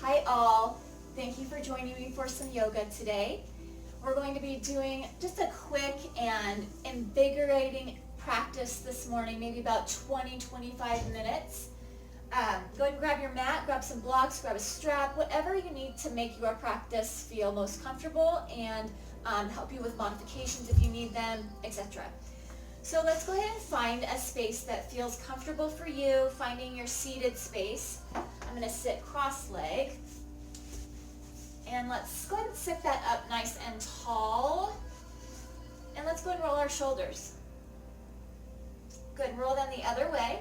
Hi all, thank you for joining me for some yoga today. We're going to be doing just a quick and invigorating practice this morning, maybe about 20-25 minutes. Go ahead and grab your mat, grab some blocks, grab a strap, whatever you need to make your practice feel most comfortable and help you with modifications if you need them, etc. So let's go ahead and find a space that feels comfortable for you, finding your seated space. I'm going to sit cross-legged. And let's go ahead and sit that up nice and tall. And let's go ahead and roll our shoulders. Good, and roll them the other way.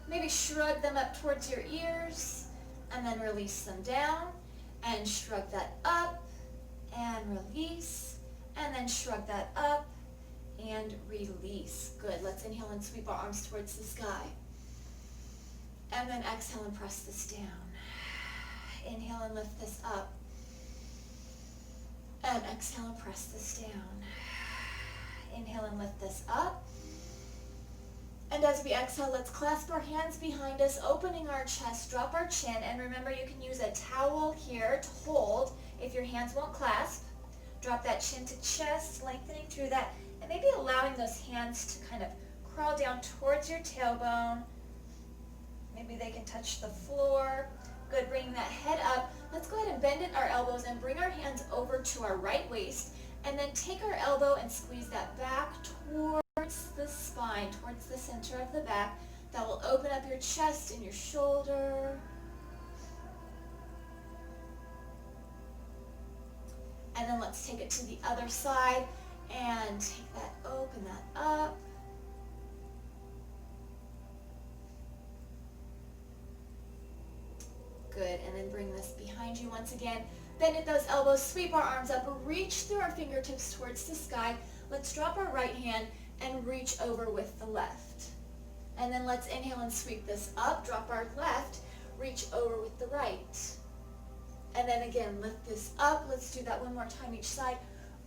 Maybe shrug them up towards your ears and then release them down. And shrug that up and release. And then shrug that up and release. Good. Let's inhale and sweep our arms towards the sky. And then exhale and press this down. Inhale and lift this up. And exhale and press this down. Inhale and lift this up. And as we exhale, let's clasp our hands behind us, opening our chest, drop our chin. And remember, you can use a towel here to hold if your hands won't clasp. Drop that chin to chest, lengthening through that, and maybe allowing those hands to kind of crawl down towards your tailbone. Maybe they can touch the floor. Good, bringing that head up. Let's go ahead and bend at our elbows and bring our hands over to our right waist, and then take our elbow and squeeze that back towards the spine, towards the center of the back. That will open up your chest and your shoulder. And then let's take it to the other side and take that, open that up. Good, and then bring this behind you once again. Bend at those elbows, sweep our arms up, reach through our fingertips towards the sky. Let's drop our right hand and reach over with the left. And then let's inhale and sweep this up, drop our left, reach over with the right. And then again, lift this up. Let's do that one more time each side.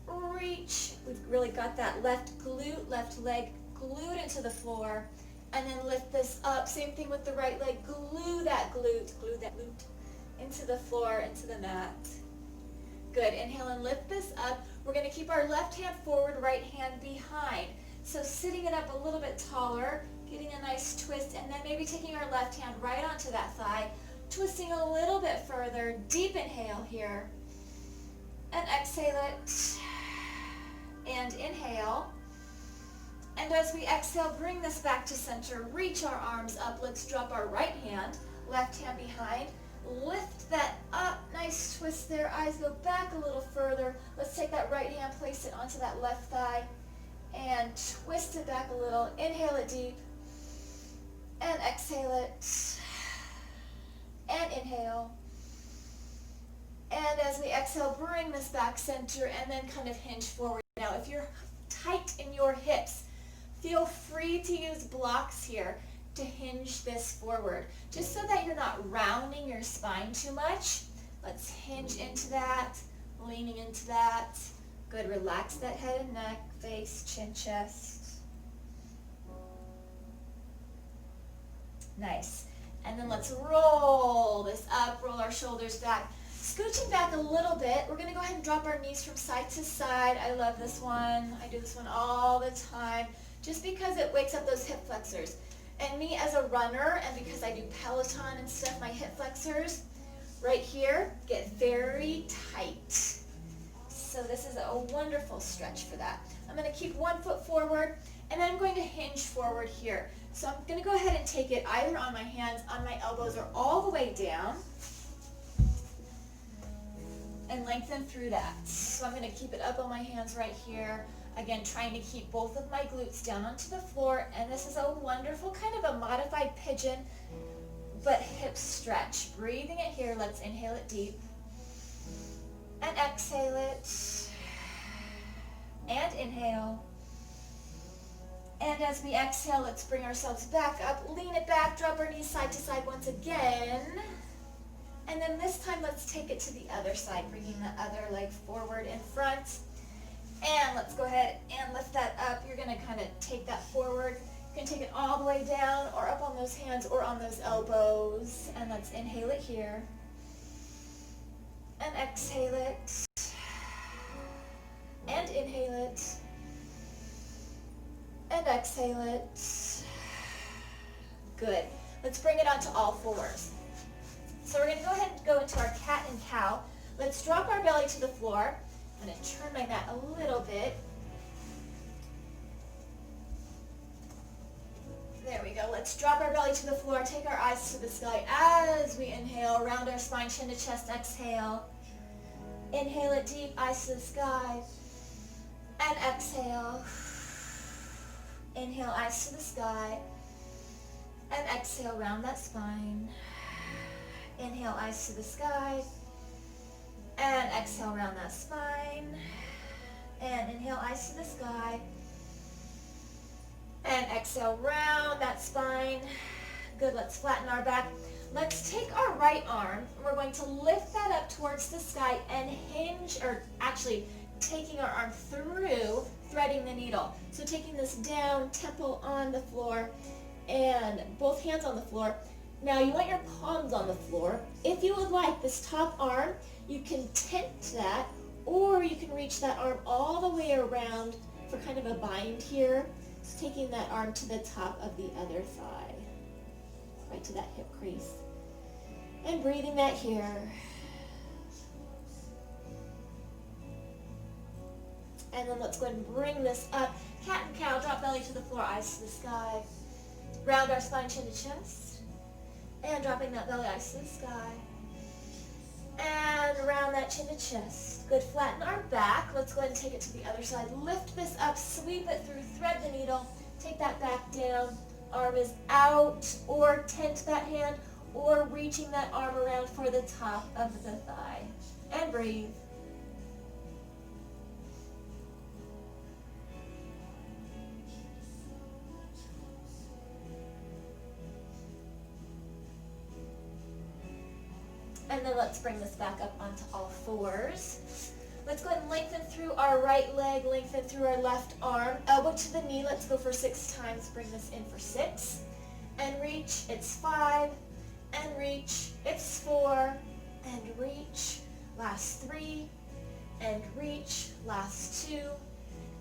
Reach. We've really got that left glute, left leg glued into the floor. And then lift this up. Same thing with the right leg. Glue that glute into the floor, into the mat. Good. Inhale and lift this up. We're going to keep our left hand forward, right hand behind. So sitting it up a little bit taller, getting a nice twist, and then maybe taking our left hand right onto that thigh. Twisting a little bit further, deep inhale here, and exhale it, and inhale. And as we exhale, bring this back to center, reach our arms up. Let's drop our right hand, left hand behind, lift that up, nice twist there, eyes go back a little further. Let's take that right hand, place it onto that left thigh, and twist it back a little. Inhale it deep, and exhale it. And inhale. And as we exhale, bring this back center and then kind of hinge forward. Now, if you're tight in your hips, feel free to use blocks here to hinge this forward, just so that you're not rounding your spine too much. Let's hinge into that, leaning into that. Good, relax that head and neck, face, chin, chest. Nice. And then let's roll this up, roll our shoulders back. Scooching back a little bit, we're going to go ahead and drop our knees from side to side. I love this one. I do this one all the time, just because it wakes up those hip flexors. And me as a runner, and because I do Peloton and stuff, my hip flexors right here get very tight. So this is a wonderful stretch for that. I'm going to keep one foot forward, and then I'm going to hinge forward here. So I'm going to go ahead and take it either on my hands, on my elbows, or all the way down. And lengthen through that. So I'm going to keep it up on my hands right here. Again, trying to keep both of my glutes down onto the floor. And this is a wonderful kind of a modified pigeon, but hip stretch. Breathing it here. Let's inhale it deep. And exhale it. And inhale. And as we exhale, let's bring ourselves back up, lean it back, drop our knees side to side once again. And then this time, let's take it to the other side, bringing the other leg forward in front. And let's go ahead and lift that up. You're going to kind of take that forward. You can take it all the way down or up on those hands or on those elbows. And let's inhale it here. And exhale it. And inhale it. And exhale it. Good. Let's bring it onto all fours. So we're going to go ahead and go into our cat and cow. Let's drop our belly to the floor. I'm going to turn my mat a little bit. There we go. Let's drop our belly to the floor. Take our eyes to the sky as we inhale. Round our spine, chin to chest. Exhale. Inhale it deep. Eyes to the sky. And exhale. Inhale, eyes to the sky. And exhale, round that spine. Inhale, eyes to the sky. And exhale, round that spine. And inhale, eyes to the sky. And exhale, round that spine. Good, let's flatten our back. Let's take our right arm. We're going to lift that up towards the sky and hinge, or actually taking our arm through, threading the needle. So taking this down, temple on the floor, and both hands on the floor. Now you want your palms on the floor. If you would like, this top arm, you can tent that, or you can reach that arm all the way around for kind of a bind here. So taking that arm to the top of the other thigh, right to that hip crease. And breathing that here. And then let's go ahead and bring this up. Cat and cow, drop belly to the floor, eyes to the sky. Round our spine, chin to chest. And dropping that belly, eyes to the sky. And round that chin to chest. Good, flatten our back. Let's go ahead and take it to the other side. Lift this up, sweep it through, thread the needle. Take that back down. Arm is out, or tent that hand, or reaching that arm around for the top of the thigh. And breathe. And then let's bring this back up onto all fours. Let's go ahead and lengthen through our right leg, lengthen through our left arm. Elbow to the knee, let's go for 6 times. Bring this in for 6. And reach, it's 5. And reach, it's 4. And reach, last 3. And reach, last 2.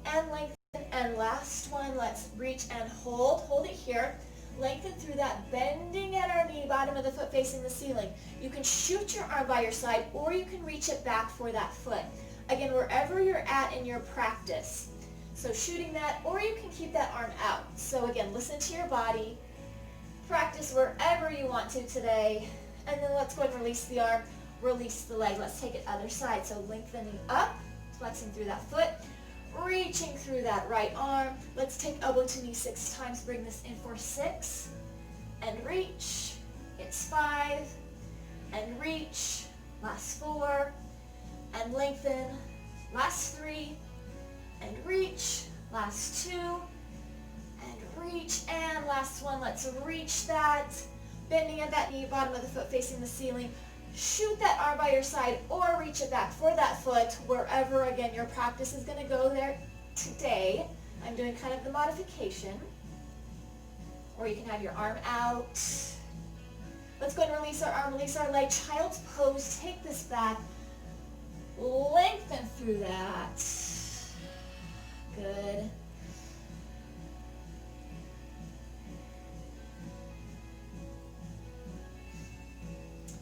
And lengthen, and last one. Let's reach and hold. Hold it here. Lengthen through that, bending at our knee, bottom of the foot facing the ceiling. You can shoot your arm by your side, or you can reach it back for that foot. Again, wherever you're at in your practice. So shooting that, or you can keep that arm out. So again, listen to your body. Practice wherever you want to today. And then let's go ahead and release the arm, release the leg. Let's take it other side. So lengthening up, flexing through that foot. Reaching through that right arm. Let's take elbow to knee 6 times. Bring this in for 6. And reach. It's 5. And reach. Last 4. And lengthen. Last 3. And reach. Last 2. And reach. And last one. Let's reach that. Bending at that knee, bottom of the foot facing the ceiling. Shoot that arm by your side, or reach it back for that foot, wherever, again, your practice is going to go there today. I'm doing kind of the modification. Or you can have your arm out. Let's go ahead and release our arm, release our leg. Child's pose. Take this back. Lengthen through that. Good.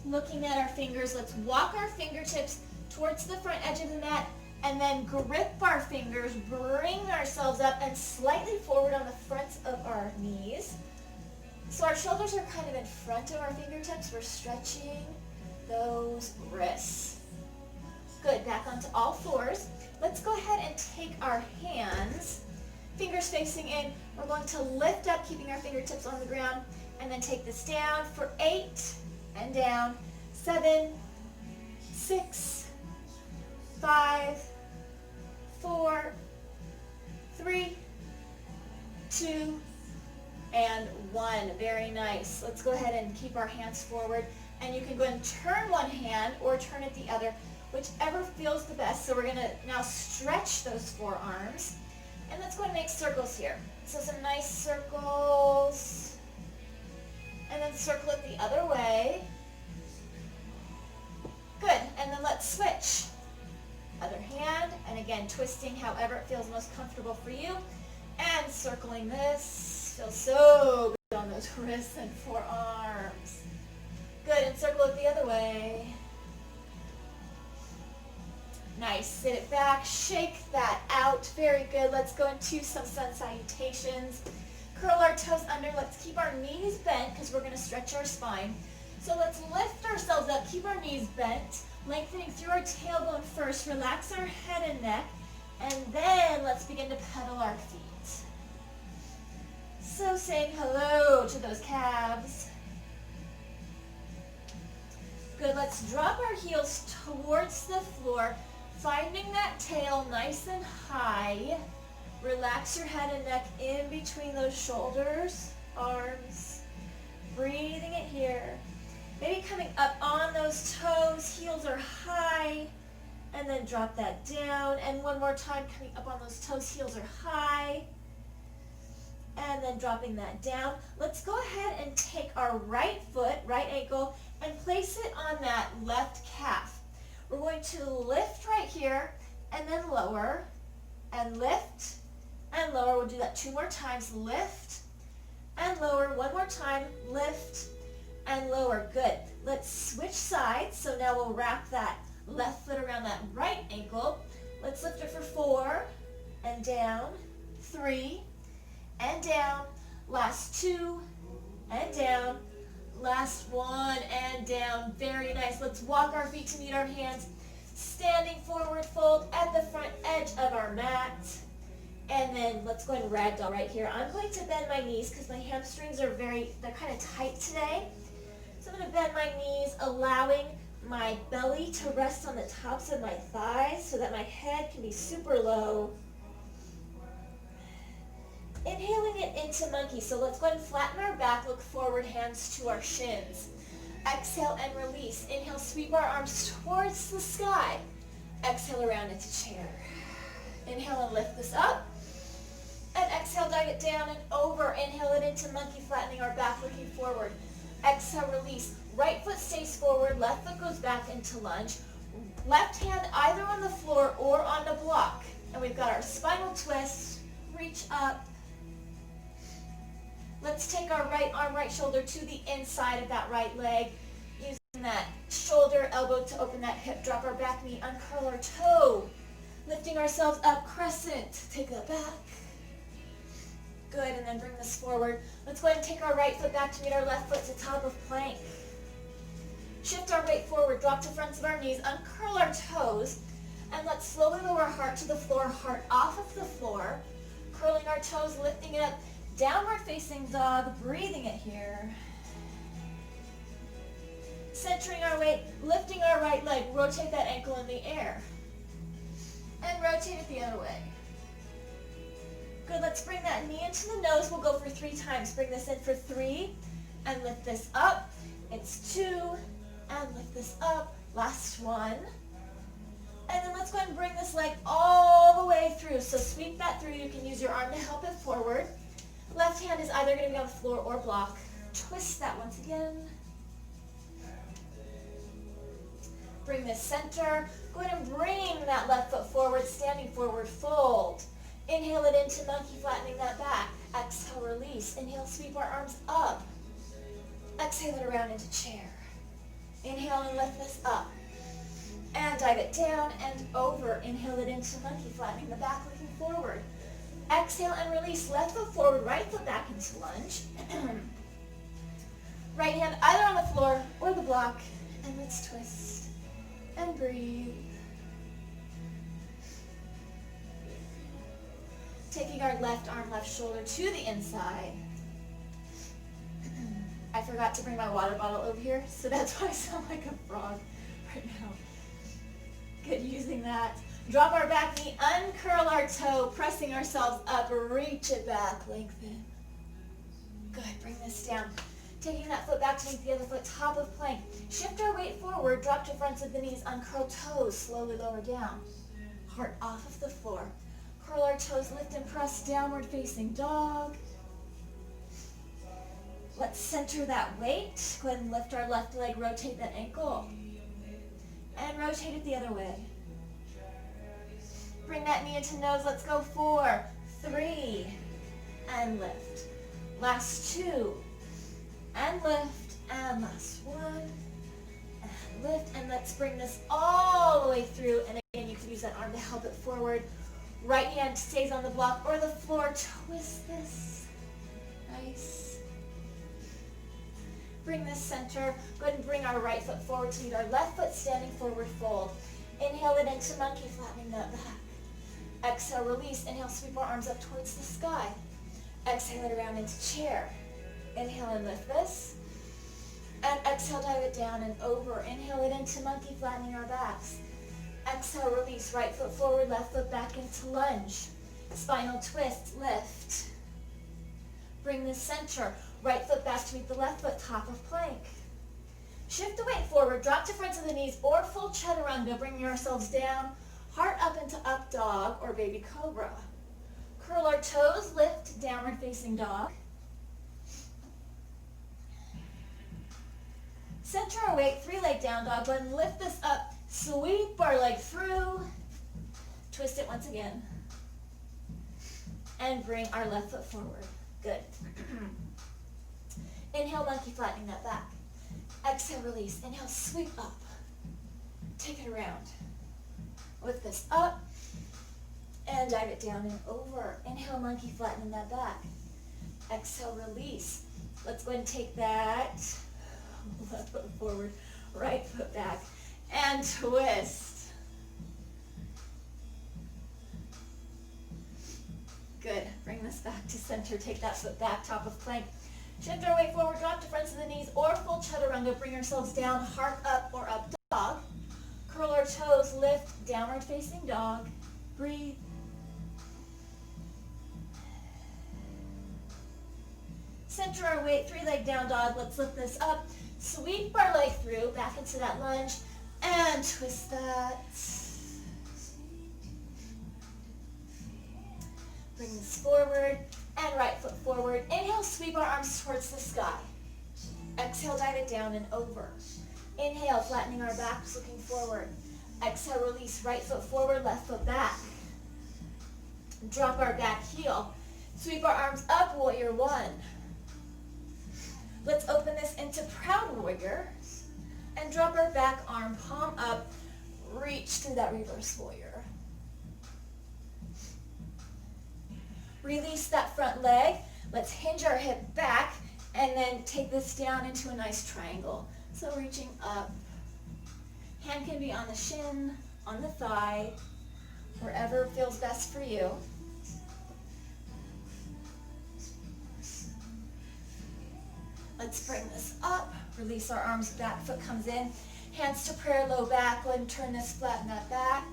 Looking at our fingers, let's walk our fingertips towards the front edge of the mat and then grip our fingers, bring ourselves up and slightly forward on the fronts of our knees. So our shoulders are kind of in front of our fingertips. We're stretching those wrists. Good, back onto all fours. Let's go ahead and take our hands, fingers facing in. We're going to lift up, keeping our fingertips on the ground, and then take this down for 8. And down, 7, 6, 5, 4, 3, 2, and 1. Very nice. Let's go ahead and keep our hands forward. And you can go ahead and turn one hand or turn it the other, whichever feels the best. So we're going to now stretch those forearms. And let's go and make circles here. So some nice circles. And then circle it the other way. Good, and then let's switch. Other hand, and again, twisting however it feels most comfortable for you. And circling this. Feels so good on those wrists and forearms. Good, and circle it the other way. Nice, sit it back, shake that out. Very good, let's go into some sun salutations. Curl our toes under, let's keep our knees bent because we're going to stretch our spine. So let's lift ourselves up, keep our knees bent, lengthening through our tailbone first, relax our head and neck, and then let's begin to pedal our feet. So saying hello to those calves. Good, let's drop our heels towards the floor, finding that tail nice and high. Relax your head and neck in between those shoulders, arms, breathing it here. Maybe coming up on those toes, heels are high, and then drop that down. And one more time, coming up on those toes, heels are high, and then dropping that down. Let's go ahead and take our right foot, right ankle, and place it on that left calf. We're going to lift right here, and then lower, and lift, and lower. We'll do that 2 more times. Lift, and lower. 1 more time. Lift, and lower. Good. Let's switch sides. So now we'll wrap that left foot around that right ankle. Let's lift it for 4, and down, 3, and down. Last 2, and down. Last 1, and down. Very nice. Let's walk our feet to meet our hands. Standing forward fold at the front edge of our mat. And then let's go ahead and ragdoll right here. I'm going to bend my knees because my hamstrings are they're kind of tight today. So I'm going to bend my knees, allowing my belly to rest on the tops of my thighs so that my head can be super low. Inhaling it into monkey. So let's go ahead and flatten our back, look forward, hands to our shins. Exhale and release. Inhale, sweep our arms towards the sky. Exhale around into chair. Inhale and lift this up. And exhale, dive it down and over. Inhale it into monkey, flattening our back, looking forward. Exhale, release. Right foot stays forward, left foot goes back into lunge. Left hand either on the floor or on the block. And we've got our spinal twist. Reach up. Let's take our right arm, right shoulder to the inside of that right leg. Using that shoulder, elbow to open that hip. Drop our back knee, uncurl our toe. Lifting ourselves up, crescent. Take that back. Good, and then bring this forward. Let's go ahead and take our right foot back to meet our left foot to top of plank. Shift our weight forward, drop to fronts of our knees, uncurl our toes, and let's slowly lower our heart to the floor, heart off of the floor. Curling our toes, lifting it up. Downward facing dog, breathing it here. Centering our weight, lifting our right leg, rotate that ankle in the air. And rotate it the other way. Good, let's bring that knee into the nose. We'll go for 3 times. Bring this in for 3, and lift this up. It's 2, and lift this up. Last 1. And then let's go ahead and bring this leg all the way through. So sweep that through. You can use your arm to help it forward. Left hand is either going to be on the floor or block. Twist that once again. Bring this center. Go ahead and bring that left foot forward, standing forward, fold. Inhale it into monkey, flattening that back. Exhale, release. Inhale, sweep our arms up. Exhale it around into chair. Inhale and lift this up. And dive it down and over. Inhale it into monkey, flattening the back, looking forward. Exhale and release. Left foot forward, right foot back into lunge. Right hand either on the floor or the block. And let's twist and breathe. Taking our left arm, left shoulder to the inside. I forgot to bring my water bottle over here, so that's why I sound like a frog right now. Good, using that. Drop our back knee, uncurl our toe, pressing ourselves up, reach it back, lengthen. Good, bring this down. Taking that foot back to meet the other foot, top of plank. Shift our weight forward, drop to fronts of the knees, uncurl toes, slowly lower down. Heart off of the floor. Curl our toes, lift and press, downward facing dog. Let's center that weight. Go ahead and lift our left leg, rotate that ankle. And rotate it the other way. Bring that knee into nose. Let's go 4, 3, and lift. Last 2, and lift, and last 1, and lift, and let's bring this all the way through. And again, you can use that arm to help it forward. Right hand stays on the block or the floor. Twist this. Nice. Bring this center. Go ahead and bring our right foot forward to meet our left foot, standing forward fold. Inhale it into monkey, flattening that back. Exhale, release. Inhale, sweep our arms up towards the sky. Exhale it around into chair. Inhale and lift this. And exhale, dive it down and over. Inhale it into monkey, flattening our backs. Exhale, release. Right foot forward, left foot back into lunge. Spinal twist, lift. Bring this center. Right foot back to meet the left foot, top of plank. Shift the weight forward, drop to front of the knees or full chaturanga, bringing ourselves down. Heart up into up dog or baby cobra. Curl our toes, lift, downward facing dog. Center our weight, 3-leg down dog. Go ahead and lift this up, sweep our leg through. Twist it once again. And bring our left foot forward. Good. Inhale, monkey, flattening that back. Exhale, release. Inhale, sweep up. Take it around. Lift this up. And dive it down and over. Inhale, monkey, flattening that back. Exhale, release. Let's go ahead and take that left foot forward, right foot back, and twist. Good. Bring this back to center. Take that foot back, top of plank. Shift our weight forward, drop to fronts of the knees or full chaturanga. Bring ourselves down, heart up or up dog. Curl our toes, lift, downward facing dog. Breathe. Center our weight, 3-leg down dog. Let's lift this up. Sweep our leg through, back into that lunge, and twist that. Bring this forward, and right foot forward. Inhale, sweep our arms towards the sky. Exhale, dive it down and over. Inhale, flattening our backs, looking forward. Exhale, release, right foot forward, left foot back. Drop our back heel. Sweep our arms up, warrior 1. Let's open this into proud warrior and drop our back arm, palm up, reach through that reverse warrior. Release that front leg. Let's hinge our hip back and then take this down into a nice triangle. So reaching up. Hand can be on the shin, on the thigh, wherever feels best for you. Let's bring this up, release our arms, back foot comes in, hands to prayer, low back. Go ahead and turn this, flatten that back.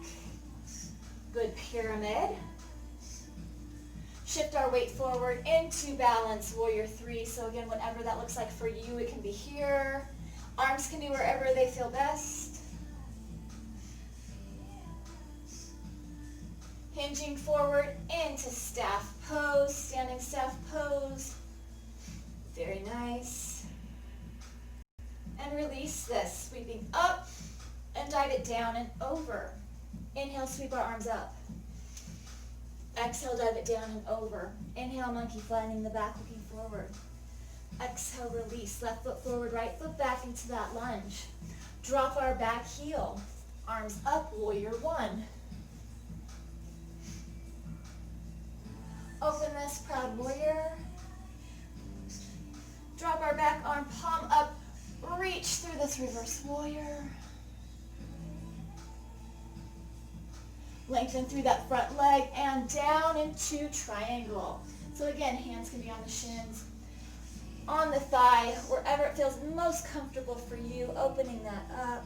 Good pyramid. Shift our weight forward into balance, warrior 3. So again, whatever that looks like for you, it can be here. Arms can be wherever they feel best. Hinging forward into staff pose, standing staff pose. Very nice. And release this, sweeping up and dive it down and over. Inhale, sweep our arms up. Exhale, dive it down and over. Inhale, monkey, flattening the back, looking forward. Exhale, release. Left foot forward, right foot back into that lunge. Drop our back heel. Arms up, warrior 1. Open this, proud warrior. Drop our back arm, palm up, reach through this reverse warrior. Lengthen through that front leg and down into triangle. So again, hands can be on the shins, on the thigh, wherever it feels most comfortable for you, opening that up.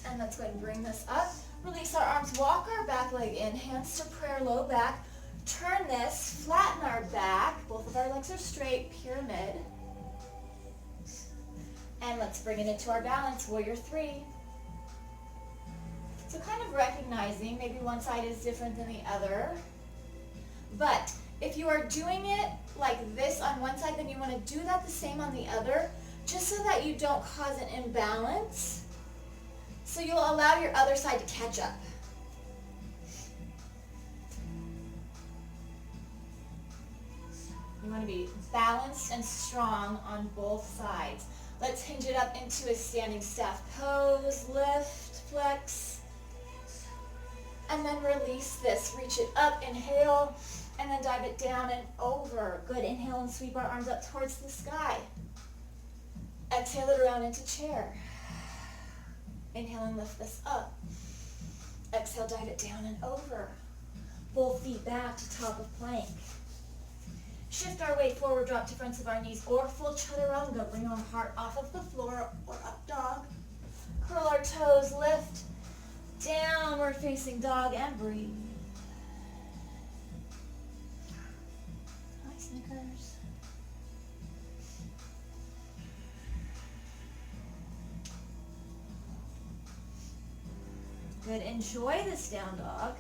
And let's go ahead and bring this up. Release our arms, walk our back leg in, hands to prayer, low back. Turn this, flatten our back. Both of our legs are straight, pyramid. And let's bring it into our balance, warrior 3. So kind of recognizing maybe one side is different than the other. But if you are doing it like this on one side, then you want to do that the same on the other, just so that you don't cause an imbalance. So you'll allow your other side to catch up. You want to be balanced and strong on both sides. Let's hinge it up into a standing staff pose, lift, flex, and then release this. Reach it up, inhale, and then dive it down and over. Good, inhale and sweep our arms up towards the sky. Exhale it around into chair. Inhale and lift this up. Exhale, dive it down and over. Both feet back to top of plank. Shift our weight forward, drop to fronts of our knees, or full chaturanga. Bring our heart off of the floor or up dog. Curl our toes, lift, downward facing dog, and breathe. Hi, Snickers. Good, enjoy this down dog.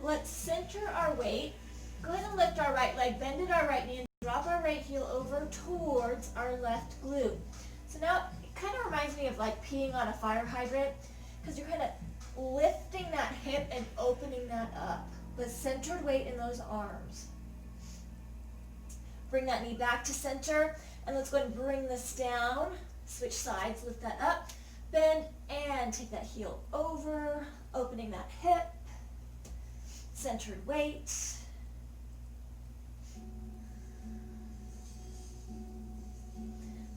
Let's center our weight. Go ahead and lift our right leg, bend at our right knee, and drop our right heel over towards our left glute. So now it kind of reminds me of like peeing on a fire hydrant, because you're kind of lifting that hip and opening that up. But centered weight in those arms. Bring that knee back to center, and let's go ahead and bring this down. Switch sides, lift that up, bend, and take that heel over, opening that hip. Centered weight.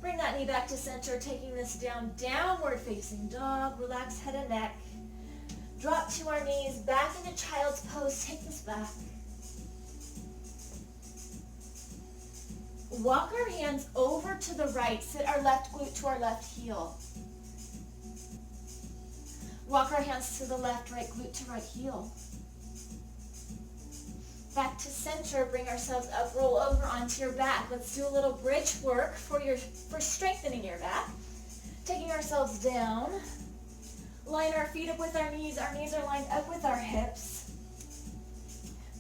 Bring that knee back to center, taking this down, downward facing dog. Relax head and neck. Drop to our knees, back into child's pose. Take this back. Walk our hands over to the right. Sit our left glute to our left heel. Walk our hands to the left, right glute to right heel. Back to center, bring ourselves up, roll over onto your back. Let's do a little bridge work for strengthening your back. Taking ourselves down. Line our feet up with our knees are lined up with our hips.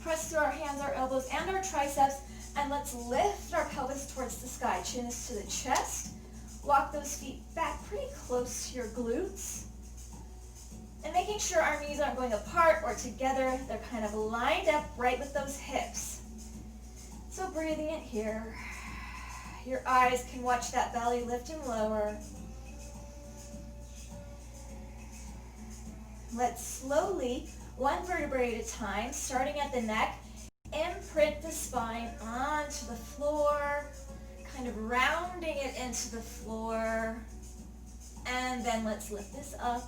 Press through our hands, our elbows, and our triceps, and let's lift our pelvis towards the sky. Chin is to the chest. Walk those feet back pretty close to your glutes. And making sure our knees aren't going apart or together. They're kind of lined up right with those hips. So breathing it here. Your eyes can watch that belly lift and lower. Let's slowly, one vertebrae at a time, starting at the neck, imprint the spine onto the floor, kind of rounding it into the floor. And then let's lift this up.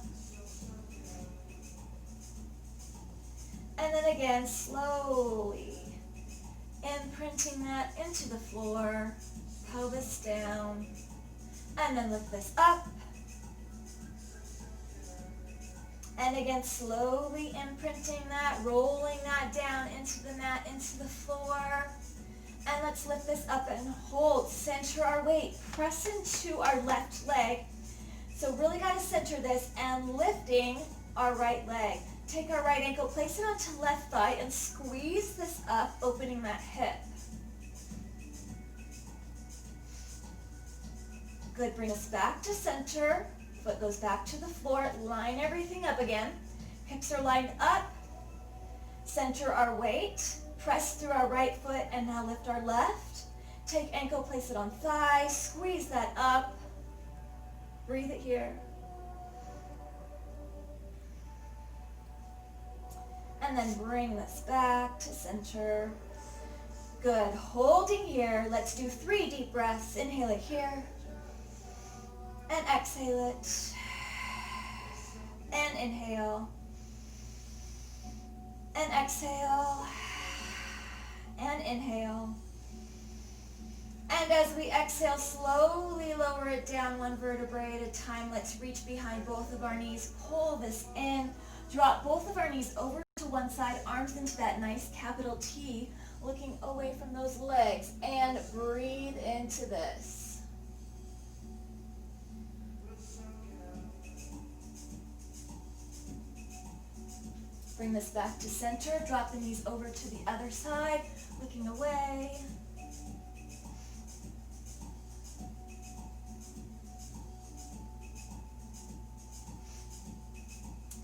And then again, slowly imprinting that into the floor, pelvis down, and then lift this up. And again, slowly imprinting that, rolling that down into the mat, into the floor. And let's lift this up and hold, center our weight, press into our left leg. So really got to center this and lifting our right leg. Take our right ankle, place it onto left thigh, and squeeze this up, opening that hip. Good, bring us back to center. Foot goes back to the floor. Line everything up again. Hips are lined up. Center our weight. Press through our right foot, and now lift our left. Take ankle, place it on thigh. Squeeze that up. Breathe it here. And then bring this back to center. Good. Holding here. Let's do 3 deep breaths. Inhale it here. And exhale it. And inhale. And exhale. And inhale. And as we exhale, slowly lower it down 1 vertebrae at a time. Let's reach behind both of our knees. Pull this in. Drop both of our knees over to one side, arms into that nice capital T, looking away from those legs, and breathe into this. bring this back to center. Drop the knees over to the other side, looking away.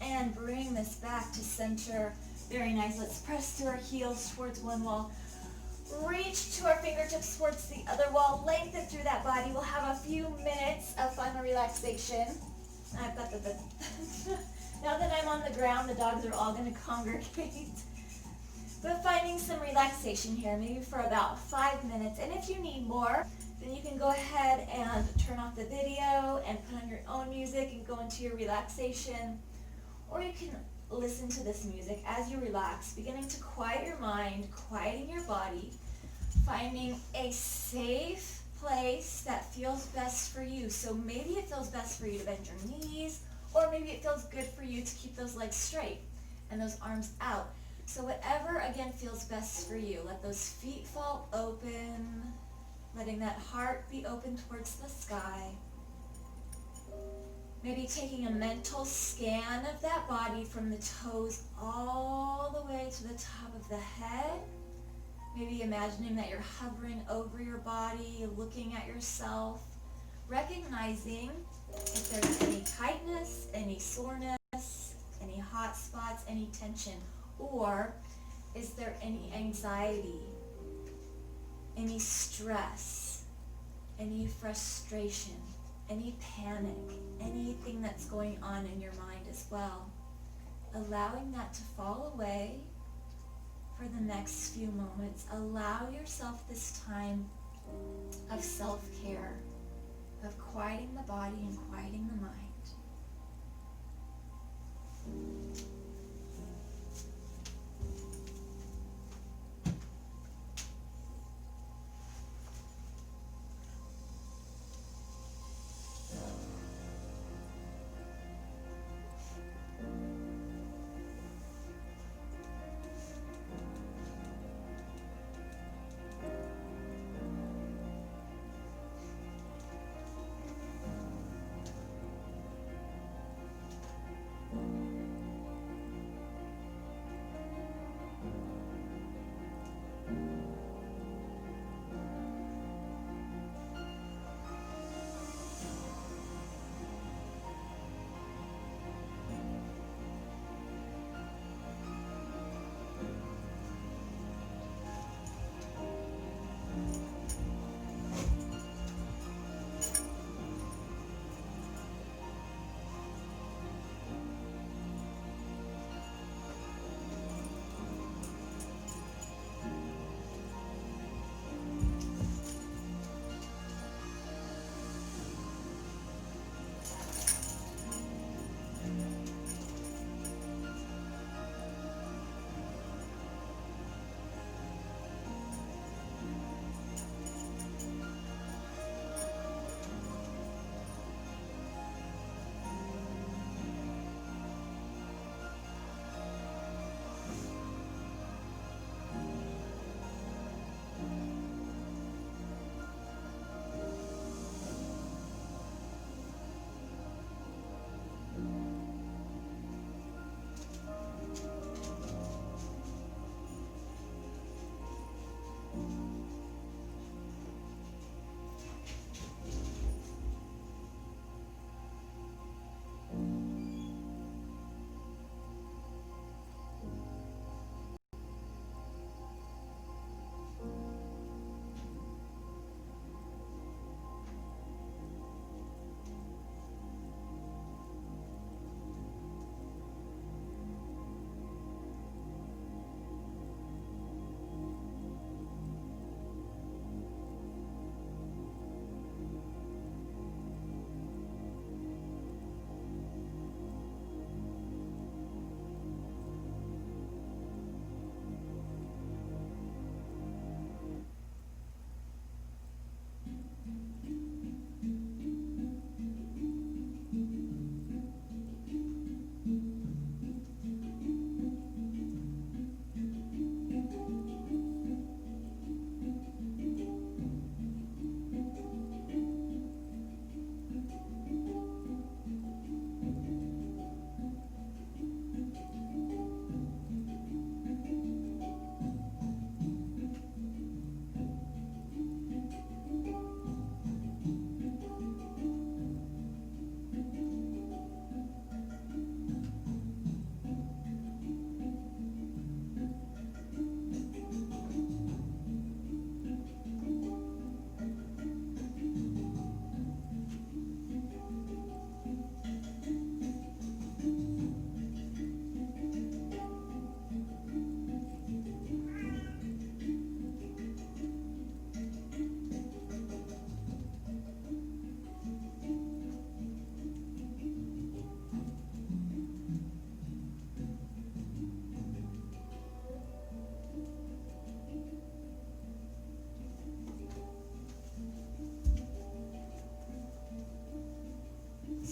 And bring this back to center. Very nice. Let's press through our heels towards one wall. Reach to our fingertips towards the other wall. Lengthen through that body. We'll have a few minutes of final relaxation. I've got the now that I'm on the ground, the dogs are all going to congregate. But finding some relaxation here, maybe for about 5 minutes. And if you need more, then you can go ahead and turn off the video and put on your own music and go into your relaxation. Or you can listen to this music as you relax, beginning to quiet your mind, quieting your body, finding a safe place that feels best for you. So maybe it feels best for you to bend your knees, or maybe it feels good for you to keep those legs straight and those arms out. So whatever, again, feels best for you. Let those feet fall open, letting that heart be open towards the sky. Maybe taking a mental scan of that body from the toes all the way to the top of the head. Maybe imagining that you're hovering over your body, looking at yourself, recognizing if there's any tightness, any soreness, any hot spots, any tension, or is there any anxiety, any stress, any frustration, any panic, anything that's going on in your mind as well. Allowing that to fall away for the next few moments. Allow yourself this time of self-care, of quieting the body and quieting the mind.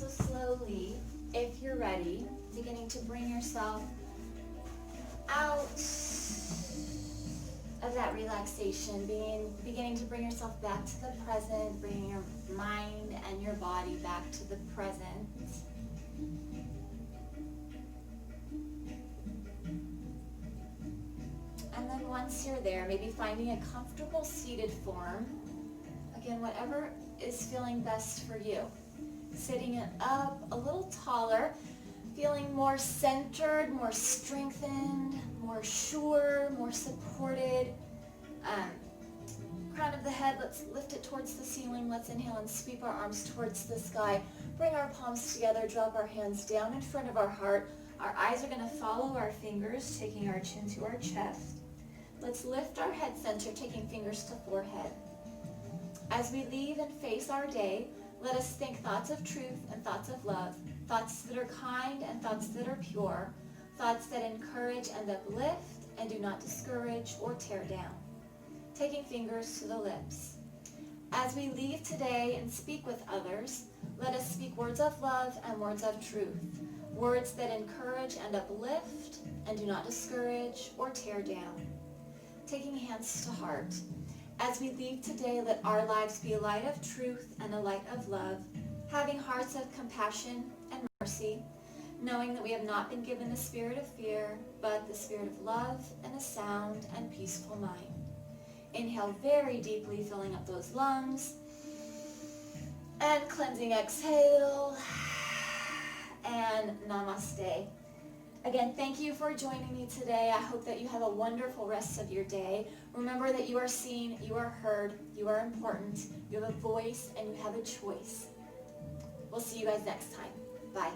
So slowly, if you're ready, beginning to bring yourself out of that relaxation, beginning to bring yourself back to the present, bringing your mind and your body back to the present. And then once you're there, maybe finding a comfortable seated form. Again, whatever is feeling best for you. Sitting it up a little taller, feeling more centered, more strengthened, more sure, more supported. Crown of the head, let's lift it towards the ceiling. Let's inhale and sweep our arms towards the sky. Bring our palms together, drop our hands down in front of our heart. Our eyes are going to follow our fingers, taking our chin to our chest. Let's lift our head center, taking fingers to forehead. As we leave and face our day, let us think thoughts of truth and thoughts of love, thoughts that are kind and thoughts that are pure, thoughts that encourage and uplift and do not discourage or tear down. Taking fingers to the lips. As we leave today and speak with others, let us speak words of love and words of truth, words that encourage and uplift and do not discourage or tear down. Taking hands to heart. As we leave today, let our lives be a light of truth and a light of love, having hearts of compassion and mercy, knowing that we have not been given the spirit of fear, but the spirit of love and a sound and peaceful mind. Inhale very deeply, filling up those lungs, and cleansing exhale, and namaste. Again, thank you for joining me today. I hope that you have a wonderful rest of your day. Remember that you are seen, you are heard, you are important, you have a voice, and you have a choice. We'll see you guys next time. Bye.